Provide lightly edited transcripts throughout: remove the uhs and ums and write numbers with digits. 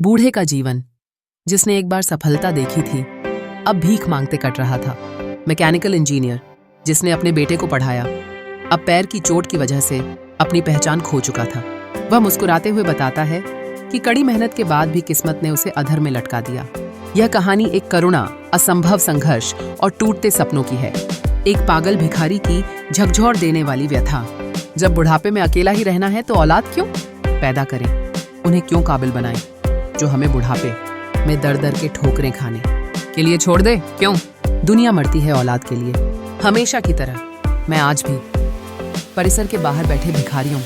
बूढ़े का जीवन, जिसने एक बार सफलता देखी थी, अब भीख मांगते कट रहा था। मैकेनिकल इंजीनियर, जिसने अपने बेटे को पढ़ाया, अब पैर की चोट की वजह से अपनी पहचान खो चुका था। वह मुस्कुराते हुए बताता है कि कड़ी मेहनत के बाद भी किस्मत ने उसे अधर में लटका दिया। यह कहानी एक करुणा, असंभव संघर्ष और टूटते सपनों की है। एक पागल भिखारी की झकझोर देने वाली व्यथा। जब बुढ़ापे में अकेला ही रहना है तो औलाद क्यों पैदा करें, उन्हें क्यों काबिल बनाएं, जो हमें बुढ़ापे में दर दर के ठोकरें खाने के लिए छोड़ दे। क्यों दुनिया मरती है औलाद के लिए। हमेशा की तरह मैं आज भी परिसर के बाहर बैठे भिखारियों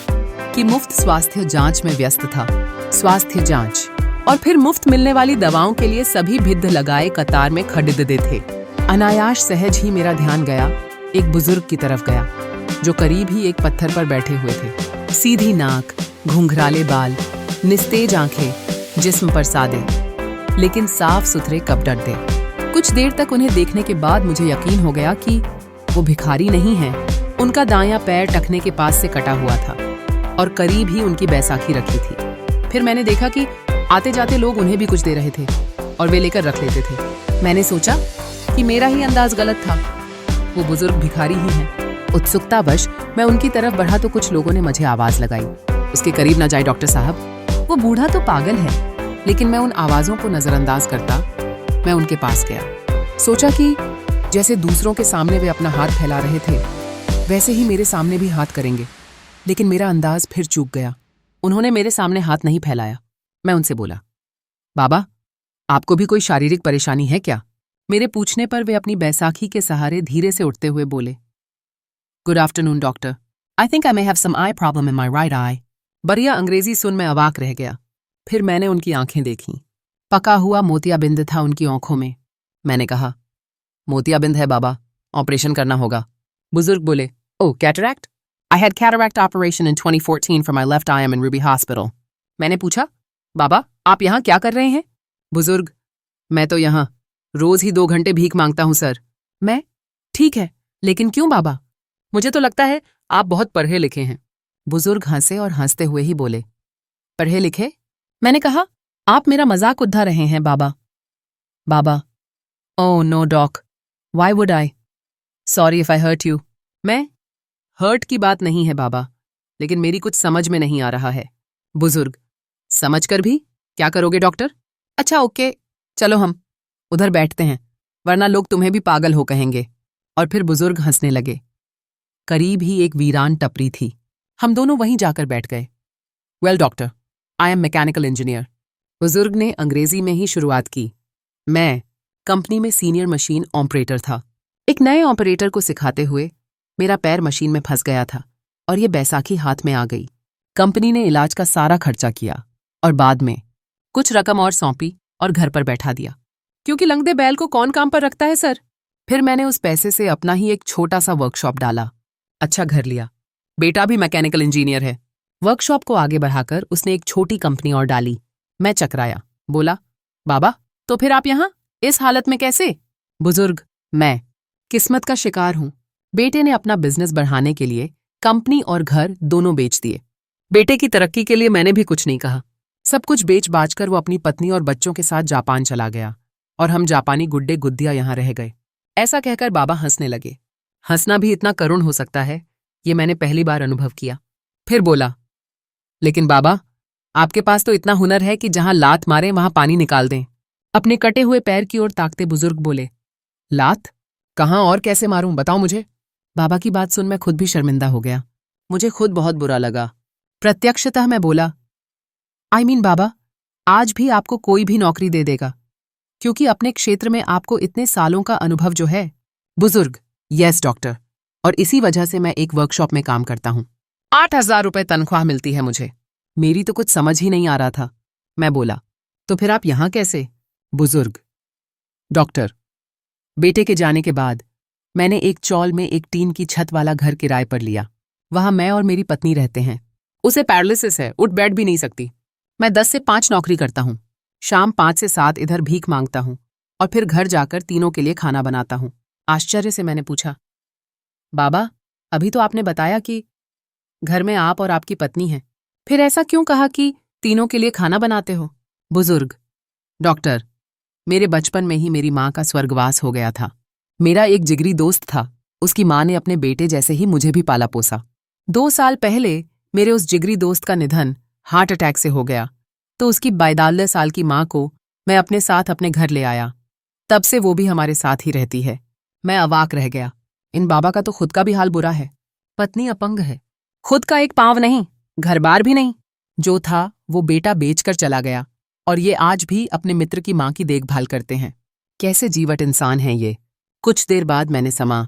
की मुफ्त स्वास्थ्य जांच में व्यस्त था। स्वास्थ्य जांच और फिर मुफ्त मिलने वाली दवाओं के लिए सभी भिद्ध लगाए कतार में खड़े थे। अनायास सहज ही मेरा ध्यान गया एक बुजुर्ग की तरफ गया, जो करीब ही एक पत्थर पर बैठे हुए थे। सीधी नाक, घुंघराले बाल, निस्तेज आंखें, जिस्म पर सादे लेकिन साफ सुथरे कपड़े थे। कुछ देर तक उन्हें देखने के बाद मुझे यकीन हो गया कि वो भिखारी नहीं हैं। उनका दायां पैर टखने के पास से कटा हुआ था और करीब ही उनकी बैसाखी रखी थी। फिर मैंने देखा कि आते जाते लोग उन्हें भी कुछ दे रहे थे और वे लेकर रख लेते थे। मैंने सोचा कि मेरा ही अंदाज गलत था, वो बुजुर्ग भिखारी ही हैं। उत्सुकतावश मैं उनकी तरफ बढ़ा तो कुछ लोगों ने मुझे आवाज लगाई, उसके करीब न जाए डॉक्टर साहब, वो बूढ़ा तो पागल है। लेकिन मैं उन आवाजों को नजरअंदाज करता मैं उनके पास गया। सोचा कि जैसे दूसरों के सामने वे अपना हाथ फैला रहे थे, वैसे ही मेरे सामने भी हाथ करेंगे। लेकिन मेरा अंदाज फिर चूक गया। उन्होंने मेरे सामने हाथ नहीं फैलाया। मैं उनसे बोला, बाबा, आपको भी कोई शारीरिक परेशानी है क्या? मेरे पूछने पर वे अपनी बैसाखी के सहारे धीरे से उठते हुए बोले, good afternoon doctor, I think I may have some eye problem in my right eye. बढ़िया अंग्रेजी सुन मैं अवाक रह गया। फिर मैंने उनकी आंखें देखीं। पका हुआ मोतियाबिंद था उनकी आंखों में। मैंने कहा, मोतियाबिंद है बाबा, ऑपरेशन करना होगा। बुजुर्ग बोले, ओह, cataract? I had cataract operation in 2014 for my left eye am in Ruby hospital. मैंने पूछा, बाबा, आप यहाँ क्या कर रहे हैं? बुजुर्ग, मैं तो यहाँ रोज ही 2 घंटे भीख मांगता हूँ सर। मैं, ठीक है, लेकिन क्यों बाबा? मुझे तो लगता है आप बहुत पढ़े लिखे हैं। बुजुर्ग हंसे और हंसते हुए ही बोले, पढ़े लिखे? मैंने कहा, आप मेरा मजाक उड़ा रहे हैं बाबा। बाबा, oh no doc, why would I? Sorry if I hurt you. मैं, हर्ट की बात नहीं है बाबा, लेकिन मेरी कुछ समझ में नहीं आ रहा है। बुजुर्ग, समझ कर भी क्या करोगे डॉक्टर? अच्छा ओके, चलो हम उधर बैठते हैं, वरना लोग तुम्हें भी पागल हो कहेंगे। और फिर बुजुर्ग हंसने लगे। करीब ही एक वीरान टपरी थी। हम दोनों वहीं जाकर बैठ गए। Well doctor, I am mechanical engineer. बुजुर्ग ने अंग्रेजी में ही शुरुआत की। मैं कंपनी में सीनियर मशीन ऑपरेटर था। एक नए ऑपरेटर को सिखाते हुए मेरा पैर मशीन में फंस गया था और ये बैसाखी हाथ में आ गई। कंपनी ने इलाज का सारा खर्चा किया और बाद में कुछ रकम और सौंपी और घर पर बैठा दिया, क्योंकि लंगदे बैल को कौन काम पर रखता है सर। फिर मैंने उस पैसे से अपना ही एक छोटा सा वर्कशॉप डाला। अच्छा घर लिया, बेटा भी मैकेनिकल इंजीनियर है। वर्कशॉप को आगे बढ़ाकर उसने एक छोटी कंपनी और डाली। मैं चकराया, बोला, बाबा, तो फिर आप यहाँ इस हालत में कैसे? बुजुर्ग, मैं किस्मत का शिकार हूं। बेटे ने अपना बिजनेस बढ़ाने के लिए कंपनी और घर दोनों बेच दिए। बेटे की तरक्की के लिए मैंने भी कुछ नहीं कहा। सब कुछ बेच बाच कर वो अपनी पत्नी और बच्चों के साथ जापान चला गया और हम जापानी गुड्डे गुद्दिया यहाँ रह गए। ऐसा कहकर बाबा हंसने लगे। हंसना भी इतना करुण हो सकता है, ये मैंने पहली बार अनुभव किया। फिर बोला, लेकिन बाबा, आपके पास तो इतना हुनर है कि जहां लात मारे वहां पानी निकाल दें। अपने कटे हुए पैर की ओर ताकते बुजुर्ग बोले, लात? कहां और कैसे मारूं, बताओ मुझे। बाबा की बात सुन मैं खुद भी शर्मिंदा हो गया। मुझे खुद बहुत बुरा लगा। प्रत्यक्षतः मैं बोला, आई मीन बाबा, आज भी आपको कोई भी नौकरी दे देगा, क्योंकि अपने क्षेत्र में आपको इतने सालों का अनुभव जो है। बुजुर्ग, यस डॉक्टर, और इसी वजह से मैं एक वर्कशॉप में काम करता हूं। 8,000 रुपए तनख्वाह मिलती है मुझे। मेरी तो कुछ समझ ही नहीं आ रहा था। मैं बोला, तो फिर आप यहां कैसे? बुजुर्ग, डॉक्टर, बेटे के जाने के बाद मैंने एक चौल में एक टीन की छत वाला घर किराए पर लिया। वहां मैं और मेरी पत्नी रहते हैं। उसे पैरालिसिस है, उठ बैठ भी नहीं सकती। मैं 10 से 5 नौकरी करता हूं। शाम 5 से 7 इधर भीख मांगता हूं और फिर घर जाकर तीनों के लिए खाना बनाता हूं। आश्चर्य से मैंने पूछा, बाबा, अभी तो आपने बताया कि घर में आप और आपकी पत्नी हैं, फिर ऐसा क्यों कहा कि तीनों के लिए खाना बनाते हो? बुजुर्ग। डॉक्टर, मेरे बचपन में ही मेरी माँ का स्वर्गवास हो गया था। मेरा एक जिगरी दोस्त था, उसकी माँ ने अपने बेटे जैसे ही मुझे भी पाला पोसा। 2 साल पहले मेरे उस जिगरी दोस्त का निधन हार्ट अटैक से हो गया, तो उसकी 42 साल की माँ को मैं अपने साथ अपने घर ले आया। तब से वो भी हमारे साथ ही रहती है। मैं अवाक रह गया। इन बाबा का तो खुद का भी हाल बुरा है। पत्नी अपंग है, खुद का एक पांव नहीं, घर बार भी नहीं। जो था वो बेटा बेचकर चला गया, और ये आज भी अपने मित्र की माँ की देखभाल करते हैं। कैसे जीवट इंसान हैं ये। कुछ देर बाद मैंने समा